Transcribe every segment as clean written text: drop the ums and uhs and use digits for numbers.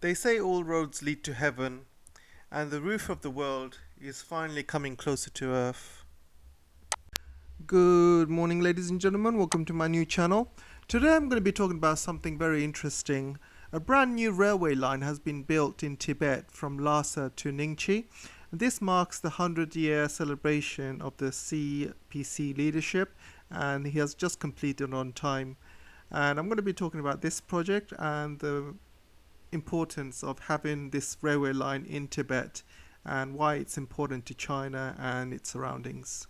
They say all roads lead to heaven, and the roof of the world is finally coming closer to Earth. Good morning, ladies and gentlemen. Welcome to my new channel. Today I'm going to be talking about something very interesting. A brand new railway line has been built in Tibet from Lhasa to Nyingchi. This marks the 100-year celebration of the CPC leadership, and he has just completed on time. And I'm going to be talking about this project and the importance of having this railway line in Tibet and why it's important to China and its surroundings.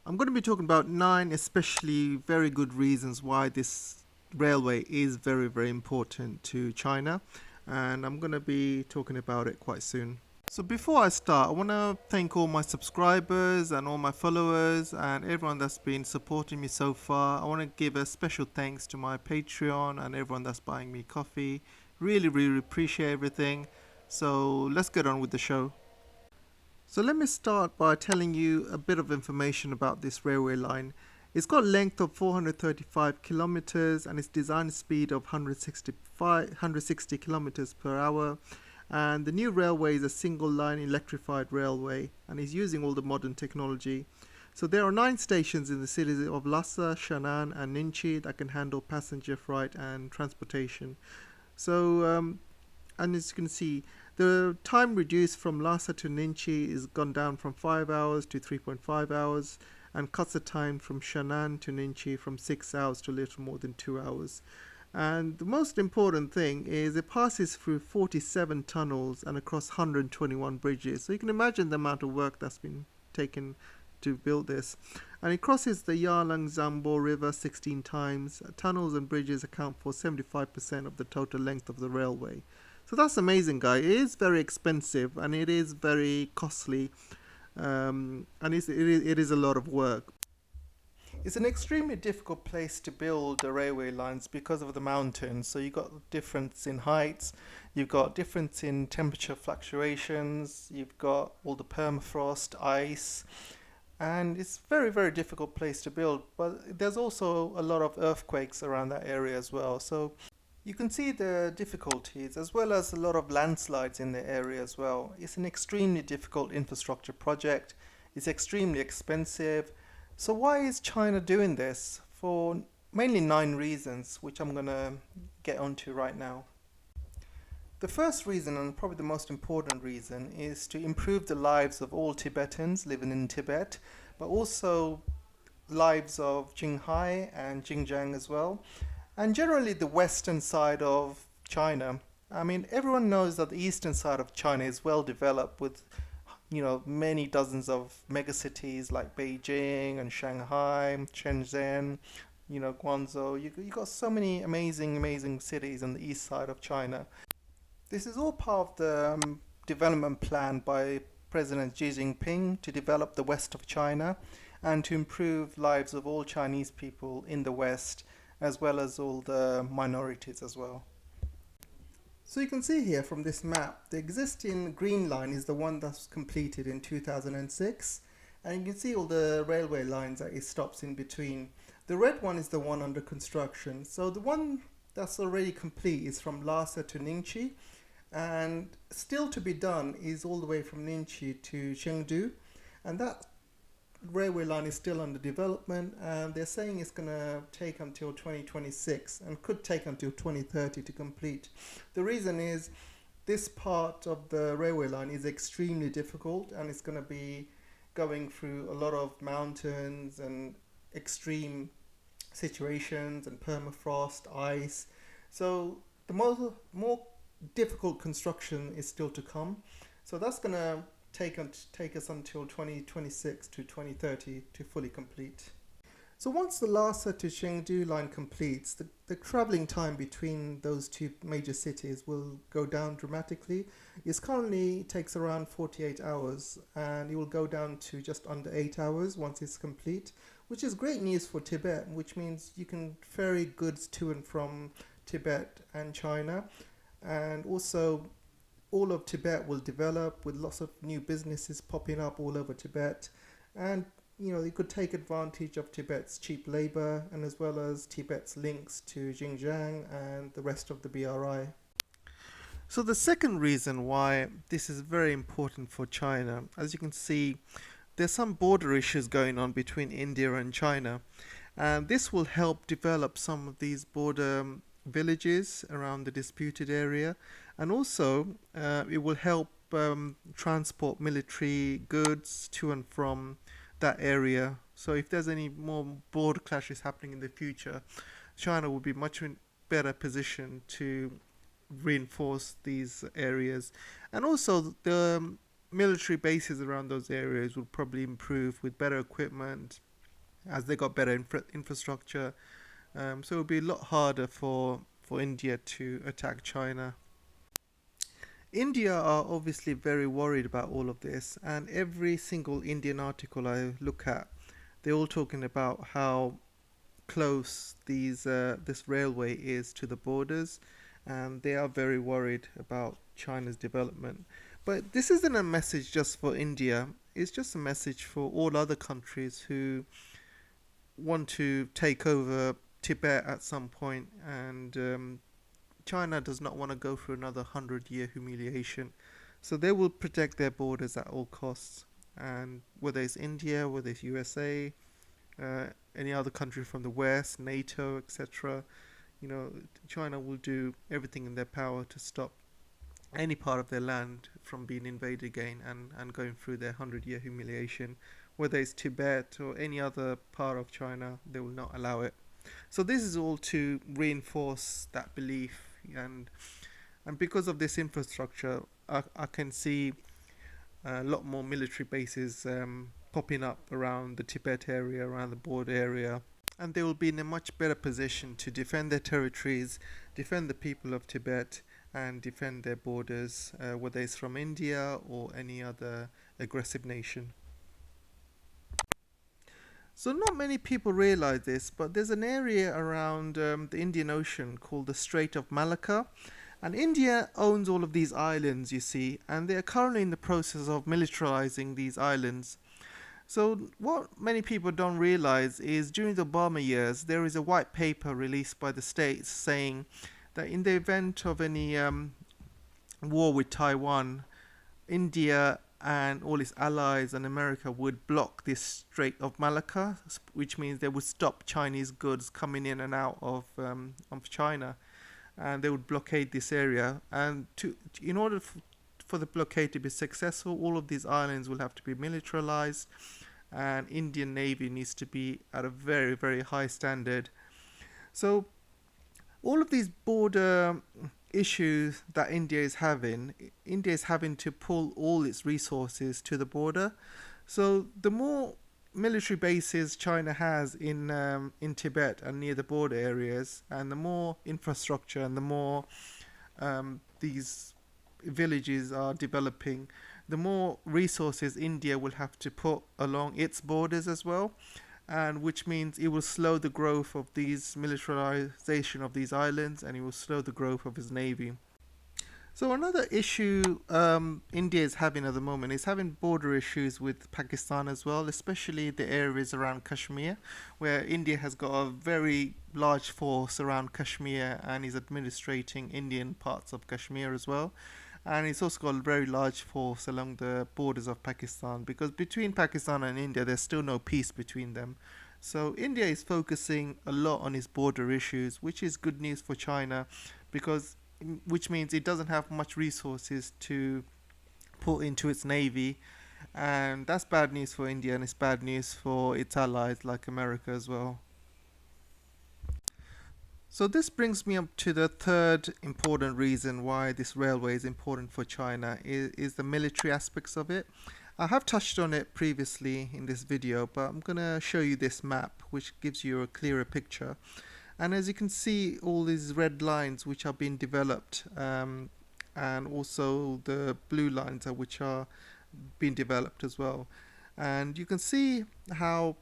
I'm going to be talking about 9 especially very good reasons why this railway is very, very important to China, and I'm going to be talking about it quite soon. So before I start, I want to thank all my subscribers and all my followers and everyone that's been supporting me so far. I want to give a special thanks to my Patreon and everyone that's buying me coffee. Really, really appreciate everything. So let's get on with the show. So let me start by telling you a bit of information about this railway line. It's got a length of 435 kilometers and its design speed of 160 kilometers per hour. And the new railway is a single line electrified railway and is using all the modern technology. So there are 9 stations in the cities of Lhasa, Shannan and Nyingchi that can handle passenger freight and transportation. So, and as you can see, the time reduced from Lhasa to Nyingchi is gone down from 5 hours to 3.5 hours and cuts the time from Shannan to Nyingchi from 6 hours to a little more than 2 hours. And the most important thing is it passes through 47 tunnels and across 121 bridges. So you can imagine the amount of work that's been taken to build this. And it crosses the Yarlung Zambo River 16 times. Tunnels and bridges account for 75% of the total length of the railway. So that's amazing, guys. It is very expensive and it is very costly, and it is a lot of work. It's an extremely difficult place to build the railway lines because of the mountains. So you've got difference in heights, you've got difference in temperature fluctuations, you've got all the permafrost, ice, and it's very, very difficult place to build. But there's also a lot of earthquakes around that area as well. So you can see the difficulties as well as a lot of landslides in the area as well. It's an extremely difficult infrastructure project. It's extremely expensive. So why is China doing this? For mainly 9 reasons, which I'm going to get onto right now. The first reason, and probably the most important reason, is to improve the lives of all Tibetans living in Tibet, but also lives of Qinghai and Xinjiang as well, and generally the western side of China. I mean, everyone knows that the eastern side of China is well developed with many dozens of megacities like Beijing and Shanghai, Shenzhen, Guangzhou. You got so many amazing cities on the east side of China. This is all part of the development plan by President Xi Jinping to develop the west of China and to improve lives of all Chinese people in the west, as well as all the minorities as well. So you can see here from this map, the existing green line is the one that's completed in 2006, and you can see all the railway lines that it stops in between. The red one is the one under construction. So the one that's already complete is from Lhasa to Nyingchi, and still to be done is all the way from Nyingchi to Chengdu, and that railway line is still under development, and they're saying it's going to take until 2026 and could take until 2030 to complete. The reason is this part of the railway line is extremely difficult and it's going to be going through a lot of mountains and extreme situations and permafrost, ice. So the more difficult construction is still to come. So that's going to take us until 2026 to 2030 to fully complete. So once the Lhasa to Chengdu line completes, the travelling time between those 2 major cities will go down dramatically. It currently takes around 48 hours and it will go down to just under 8 hours once it's complete, which is great news for Tibet, which means you can ferry goods to and from Tibet and China, and also all of Tibet will develop with lots of new businesses popping up all over Tibet, and you could take advantage of Tibet's cheap labor and as well as Tibet's links to Xinjiang and the rest of the BRI. So the second reason why this is very important for China, as you can see, there's some border issues going on between India and China, and this will help develop some of these border villages around the disputed area, and also it will help transport military goods to and from that area. So if there's any more border clashes happening in the future, China will be much in better position to reinforce these areas, and also the military bases around those areas will probably improve with better equipment as they got better infrastructure. So it'll be a lot harder for India to attack China. India are obviously very worried about all of this, and every single Indian article I look at, they're all talking about how close this railway is to the borders, and they are very worried about China's development. But this isn't a message just for India, it's just a message for all other countries who want to take over Tibet at some point, and China does not want to go through another 100-year humiliation. So they will protect their borders at all costs. And whether it's India, whether it's USA, any other country from the West, NATO, etc., China will do everything in their power to stop any part of their land from being invaded again and going through their 100-year humiliation. Whether it's Tibet or any other part of China, they will not allow it. So this is all to reinforce that belief, and because of this infrastructure, I can see a lot more military bases popping up around the Tibet area, around the border area, and they will be in a much better position to defend their territories, defend the people of Tibet, and defend their borders, whether it's from India or any other aggressive nation. So not many people realize this, but there's an area around the Indian Ocean called the Strait of Malacca, and India owns all of these islands, you see, and they are currently in the process of militarizing these islands. So what many people don't realize is during the Obama years, there is a white paper released by the states saying that in the event of any war with Taiwan, India and all its allies and America would block this Strait of Malacca, which means they would stop Chinese goods coming in and out of China, and they would blockade this area. And in order for the blockade to be successful, all of these islands will have to be militarized, and Indian Navy needs to be at a very, very high standard. So all of these border issues that India is having to pull all its resources to the border. So the more military bases China has in Tibet and near the border areas, and the more infrastructure and the more these villages are developing, the more resources India will have to put along its borders as well, and which means it will slow the growth of these militarization of these islands, and it will slow the growth of its navy. So another issue India is having at the moment is having border issues with Pakistan as well, especially the areas around Kashmir, where India has got a very large force around Kashmir and is administrating Indian parts of Kashmir as well. And it's also got a very large force along the borders of Pakistan, because between Pakistan and India there's still no peace between them. So India is focusing a lot on its border issues, which is good news for China, because which means it doesn't have much resources to put into its navy, and that's bad news for India, and it's bad news for its allies like America as well. So this brings me up to the third important reason why this railway is important for China is the military aspects of it. I have touched on it previously in this video, but I'm going to show you this map which gives you a clearer picture. And as you can see, all these red lines which are being developed, and also the blue lines which are being developed as well. And you can see how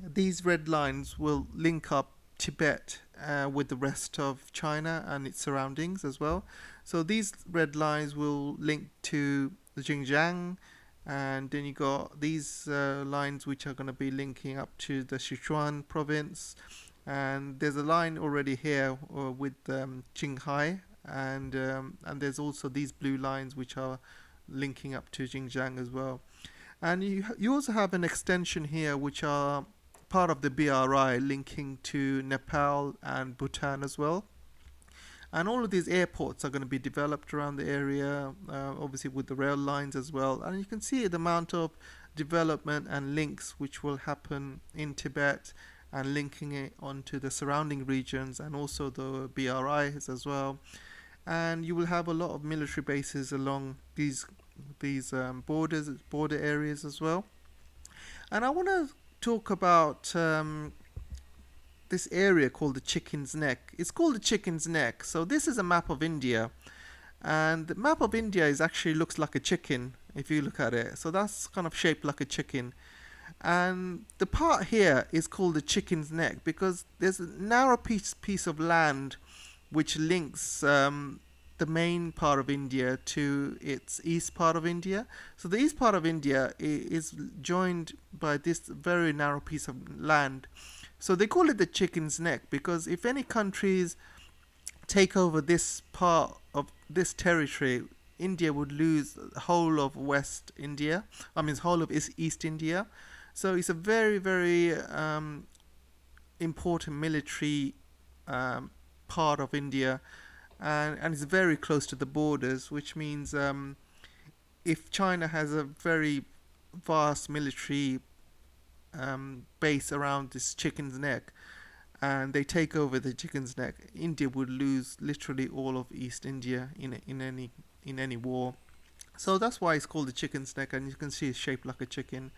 these red lines will link up Tibet with the rest of China and its surroundings as well. So these red lines will link to the Xinjiang, and then you got these lines which are going to be linking up to the Sichuan province, and there's a line already here with Qinghai and there's also these blue lines which are linking up to Xinjiang as well. And you also have an extension here which are part of the BRI linking to Nepal and Bhutan as well. And all of these airports are going to be developed around the area, obviously with the rail lines as well. And you can see the amount of development and links which will happen in Tibet and linking it onto the surrounding regions and also the BRIs as well. And you will have a lot of military bases along these border areas as well. And I want to talk about this area called the Chicken's Neck. It's called the Chicken's Neck. So this is a map of India, and the map of India is actually looks like a chicken if you look at it. So that's kind of shaped like a chicken. And the part here is called the Chicken's Neck because there's a narrow piece of land which links the main part of India to its east part of India. So the east part of India is joined by this very narrow piece of land. So they call it the Chicken's Neck because if any countries take over this part of this territory, India would lose the whole of West India. I mean, the whole of East India. So it's a very, very important military part of India, and it's very close to the borders, which means if China has a very vast military base around this Chicken's Neck and they take over the Chicken's Neck, India would lose literally all of East India in any war. So that's why it's called the Chicken's Neck, and you can see it's shaped like a chicken.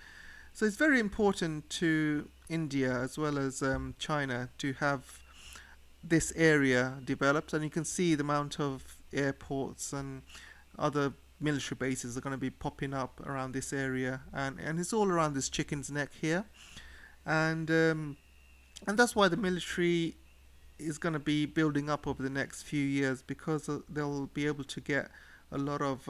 So it's very important to India as well as China to have this area developed, and you can see the amount of airports and other military bases are going to be popping up around this area, and it's all around this Chicken's Neck here, and that's why the military is going to be building up over the next few years because they'll be able to get a lot of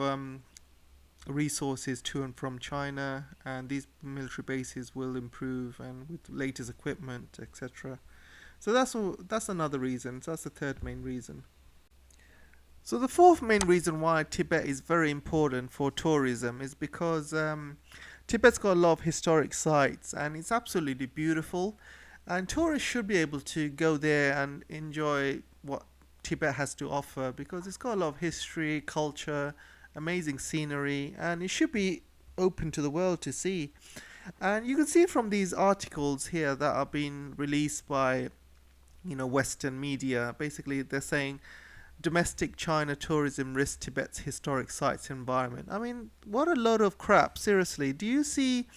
resources to and from China, and these military bases will improve and with latest equipment, etc. So that's another reason. So that's the third main reason. So the fourth main reason why Tibet is very important for tourism is because Tibet's got a lot of historic sites and it's absolutely beautiful, and tourists should be able to go there and enjoy what Tibet has to offer because it's got a lot of history, culture, amazing scenery, and it should be open to the world to see. And you can see from these articles here that are being released by Western media. Basically they're saying domestic China tourism risks Tibet's historic sites environment. I mean, what a load of crap, seriously. Do you see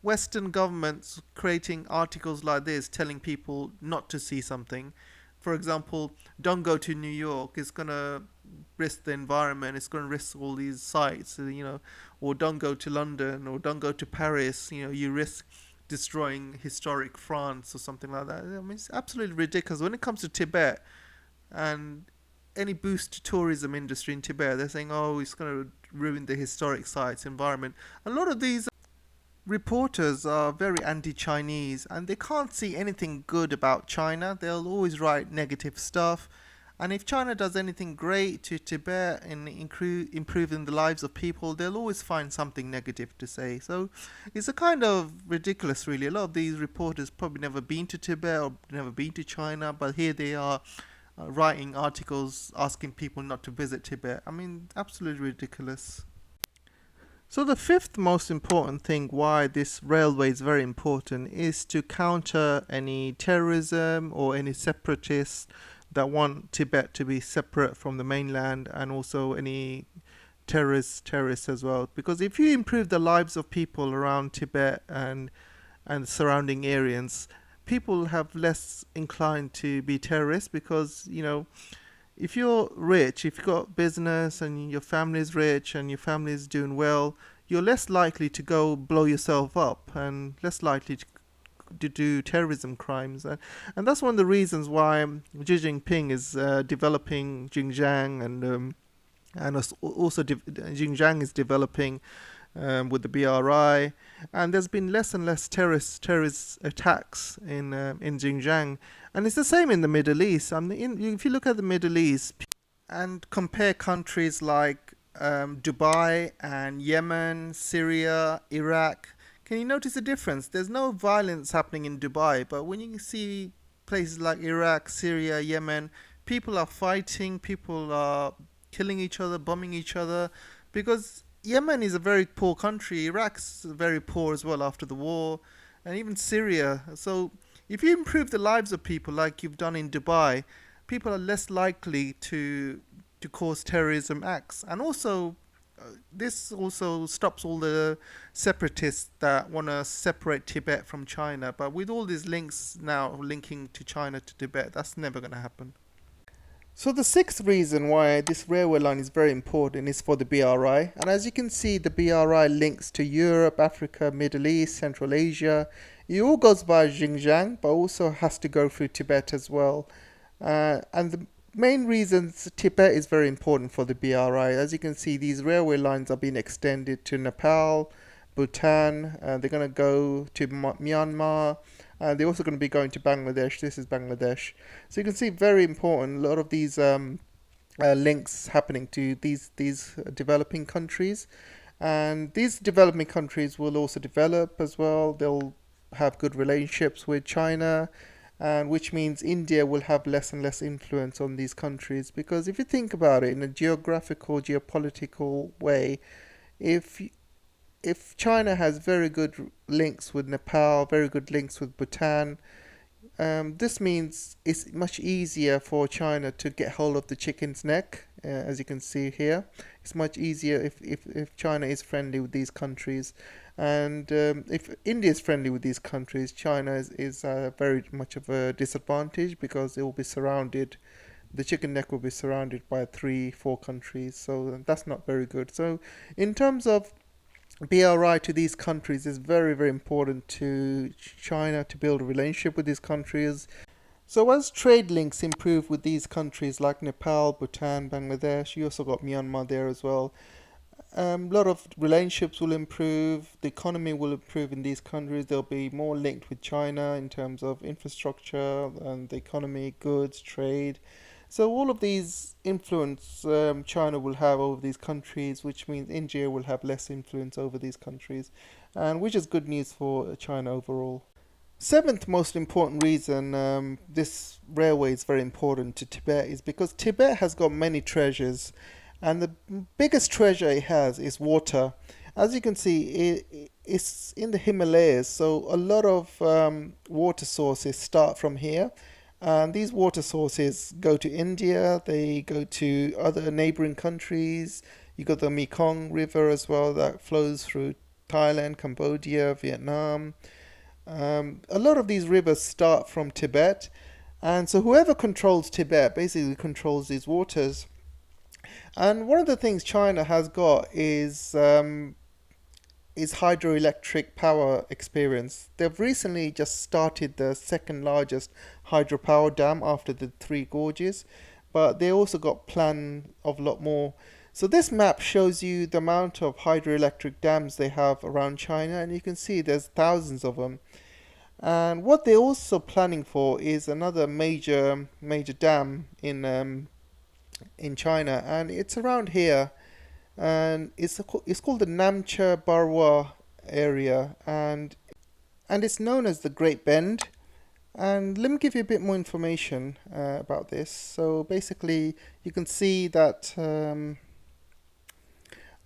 Western governments creating articles like this telling people not to see something? For example, don't go to New York, it's going to risk the environment, it's going to risk all these sites, or don't go to London, or don't go to Paris, you risk destroying historic France or something like that. I mean, it's absolutely ridiculous. When it comes to Tibet and any boost to tourism industry in Tibet, they're saying, oh, it's going to ruin the historic sites, environment. A lot of these reporters are very anti-Chinese and they can't see anything good about China. They'll always write negative stuff. And if China does anything great to Tibet in improving the lives of people, they'll always find something negative to say. So it's a kind of ridiculous, really. A lot of these reporters probably never been to Tibet or never been to China, but here they are writing articles asking people not to visit Tibet. I mean, absolutely ridiculous. So the fifth most important thing why this railway is very important is to counter any terrorism or any separatists that want Tibet to be separate from the mainland, and also any terrorists as well. Because if you improve the lives of people around Tibet and surrounding areas, people have less inclined to be terrorists because, if you're rich, if you've got business and your family's rich and your family's doing well, you're less likely to go blow yourself up and less likely to do terrorism crimes. And that's one of the reasons why Xi Jinping is developing Xinjiang, and also Xinjiang is developing with the BRI, and there's been less and less terrorist attacks in Xinjiang, and it's the same in the Middle East. I mean, if you look at the Middle East, and compare countries like Dubai and Yemen, Syria, Iraq, can you notice a difference? There's no violence happening in Dubai, but when you see places like Iraq, Syria, Yemen, people are fighting, people are killing each other, bombing each other, because Yemen is a very poor country, Iraq's very poor as well after the war, and even Syria. So if you improve the lives of people like you've done in Dubai, people are less likely to cause terrorism acts. And also, this also stops all the separatists that want to separate Tibet from China. But with all these links now linking to China to Tibet, that's never going to happen. So the sixth reason why this railway line is very important is for the BRI. And as you can see, the BRI links to Europe, Africa, Middle East, Central Asia. It all goes via Xinjiang, but also has to go through Tibet as well. And the main reasons Tibet is very important for the BRI, as you can see, these railway lines are being extended to Nepal, Bhutan, they're going to go to Myanmar, they're also going to be going to Bangladesh. This is Bangladesh. So you can see very important, a lot of these links happening to these developing countries. And these developing countries will also develop as well. They'll have good relationships with China, and which means India will have less and less influence on these countries. Because if you think about it in a geographical, geopolitical way, if if China has very good links with Nepal, very good links with Bhutan, this means it's much easier for China to get hold of the chicken's neck, as you can see here. It's much easier if China is friendly with these countries. And if India is friendly with these countries, China is very much of a disadvantage because it will be surrounded, the chicken neck will be surrounded by three, four countries. So that's not very good. So in terms of BRI to these countries is very, very important to China to build a relationship with these countries. So as trade links improve with these countries like Nepal, Bhutan, Bangladesh, you also got Myanmar there as well. A lot of relationships will improve, the economy will improve in these countries. They'll be more linked with China in terms of infrastructure and the economy, goods, trade. So all of these influence China will have over these countries, which means India will have less influence over these countries, and which is good news for China overall. Seventh most important reason this railway is very important to Tibet is because Tibet has got many treasures, and the biggest treasure it has is water. As you can see, it's in the Himalayas, so a lot of water sources start from here. And these water sources go to India, they go to other neighboring countries. You got the Mekong River as well that flows through Thailand, Cambodia, Vietnam. A lot of these rivers start from Tibet, and so whoever controls Tibet basically controls these waters. And one of the things China has got is hydroelectric power experience. They've recently just started the second largest hydropower dam after the Three Gorges, but they also got plan of a lot more. So this map shows you the amount of hydroelectric dams they have around China, and you can see there's thousands of them. And what they're also planning for is another major dam in China, and it's around here, and it's called the Namche Barwa area, and it's known as the Great Bend. And let me give you a bit more information about this. So basically, you can see that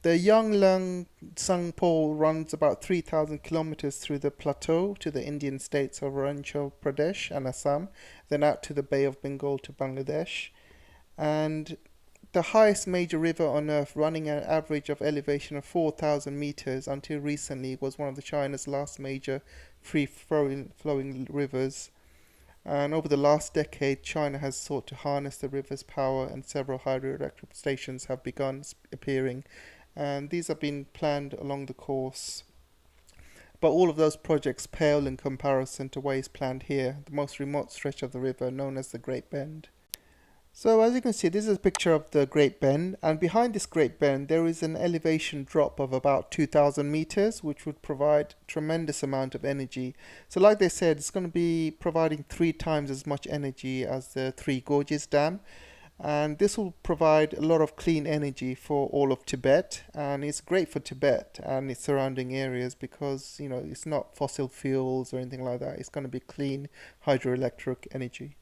the Yanglang Tsangpo runs about 3,000 kilometers through the plateau to the Indian states of Arunachal Pradesh and Assam, then out to the Bay of Bengal to Bangladesh. And the highest major river on earth, running at an average of elevation of 4,000 meters until recently, was one of China's last major free flowing rivers. And over the last decade, China has sought to harness the river's power, and several hydroelectric stations have begun appearing. And these have been planned along the course. But all of those projects pale in comparison to what is planned here, the most remote stretch of the river known as the Great Bend. So as you can see, this is a picture of the Great Bend, and behind this Great Bend there is an elevation drop of about 2,000 meters, which would provide tremendous amount of energy. So like they said, it's going to be providing 3 times as much energy as the Three Gorges Dam. and this will provide a lot of clean energy for all of Tibet, and it's great for Tibet and its surrounding areas because it's not fossil fuels or anything like that. It's going to be clean hydroelectric energy.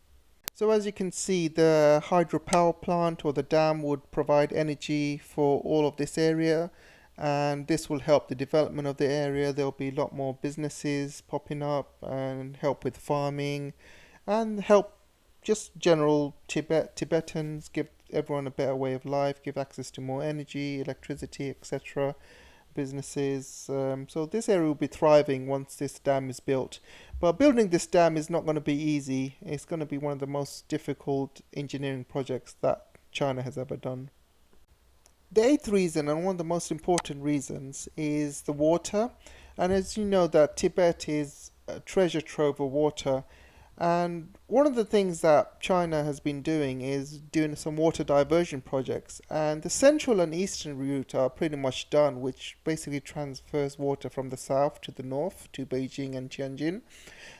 So as you can see, the hydropower plant or the dam would provide energy for all of this area, and this will help the development of the area. There'll be a lot more businesses popping up and help with farming and help just general Tibetans, give everyone a better way of life, give access to more energy, electricity, etc. Businesses. So this area will be thriving once this dam is built. But building this dam is not going to be easy. It's going to be one of the most difficult engineering projects that China has ever done. The eighth reason, and one of the most important reasons, is the water. And as you know, that Tibet is a treasure trove of water. And one of the things that China has been doing is doing some water diversion projects. And the central and eastern route are pretty much done, which basically transfers water from the south to the north to Beijing and Tianjin.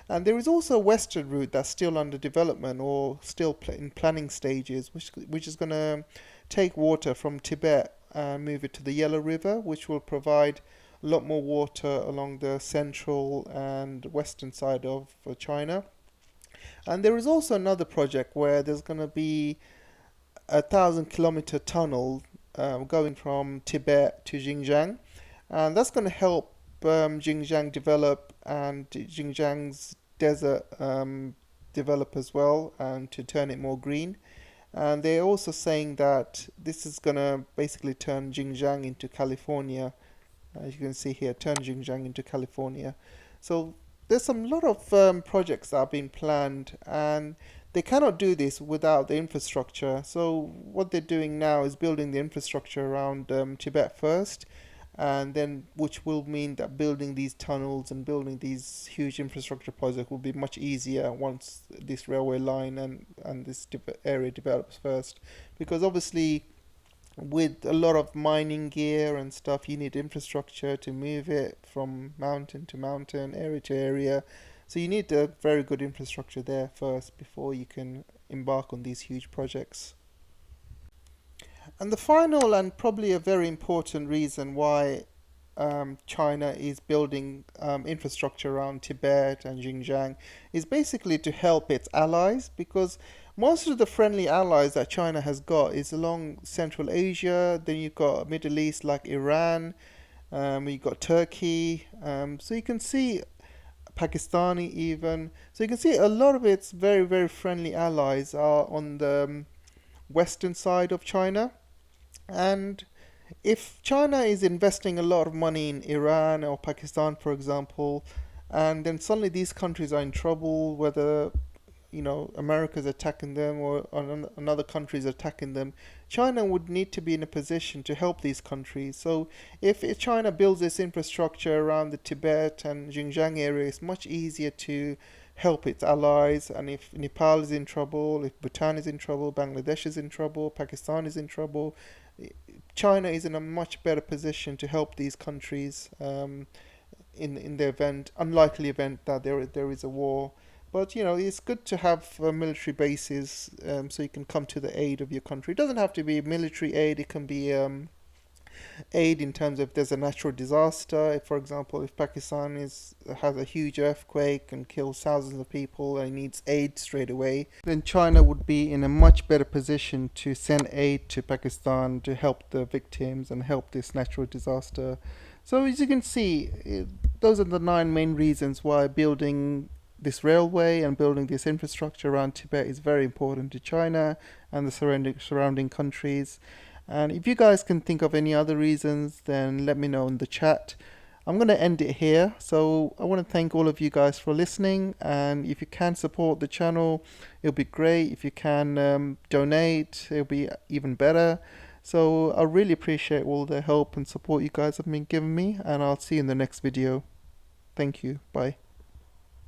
And there is also a western route that's still under development or still in planning stages, which is going to take water from Tibet and move it to the Yellow River, which will provide a lot more water along the central and western side of China. And there is also another project where there's going to be a 1,000-kilometer tunnel going from Tibet to Xinjiang, and that's going to help Xinjiang develop and Xinjiang's desert develop as well, and to turn it more green. And they're also saying that this is going to basically turn Xinjiang into California. As you can see here, turn Xinjiang into California. So there's a lot of projects that are being planned, and they cannot do this without the infrastructure. So what they're doing now is building the infrastructure around Tibet first, and then which will mean that building these tunnels and building these huge infrastructure projects will be much easier once this railway line and this area develops first. Because obviously with a lot of mining gear and stuff, you need infrastructure to move it from mountain to mountain, area to area. So you need a very good infrastructure there first before you can embark on these huge projects. And the final and probably a very important reason why China is building infrastructure around Tibet and Xinjiang is basically to help its allies, because most of the friendly allies that China has got is along Central Asia. Then you've got Middle East like Iran, you've got Turkey, so you can see Pakistani even. So you can see a lot of its very, very friendly allies are on the western side of China. And if China is investing a lot of money in Iran or Pakistan, for example, and then suddenly these countries are in trouble, whether America's attacking them or another country is attacking them, China would need to be in a position to help these countries. So if China builds this infrastructure around the Tibet and Xinjiang area, it's much easier to help its allies. And if Nepal is in trouble, if Bhutan is in trouble, Bangladesh is in trouble, Pakistan is in trouble, China is in a much better position to help these countries in the unlikely event that there is a war. But it's good to have military bases so you can come to the aid of your country. It doesn't have to be military aid. It can be aid in terms of if there's a natural disaster. If, for example, if Pakistan has a huge earthquake and kills thousands of people and needs aid straight away, then China would be in a much better position to send aid to Pakistan to help the victims and help this natural disaster. So as you can see, those are the 9 main reasons why building this railway and building this infrastructure around Tibet is very important to China and the surrounding countries. And if you guys can think of any other reasons, then let me know in the chat. I'm going to end it here. So I want to thank all of you guys for listening. And if you can support the channel, it'll be great. If you can donate, it'll be even better. So I really appreciate all the help and support you guys have been giving me. And I'll see you in the next video. Thank you. Bye.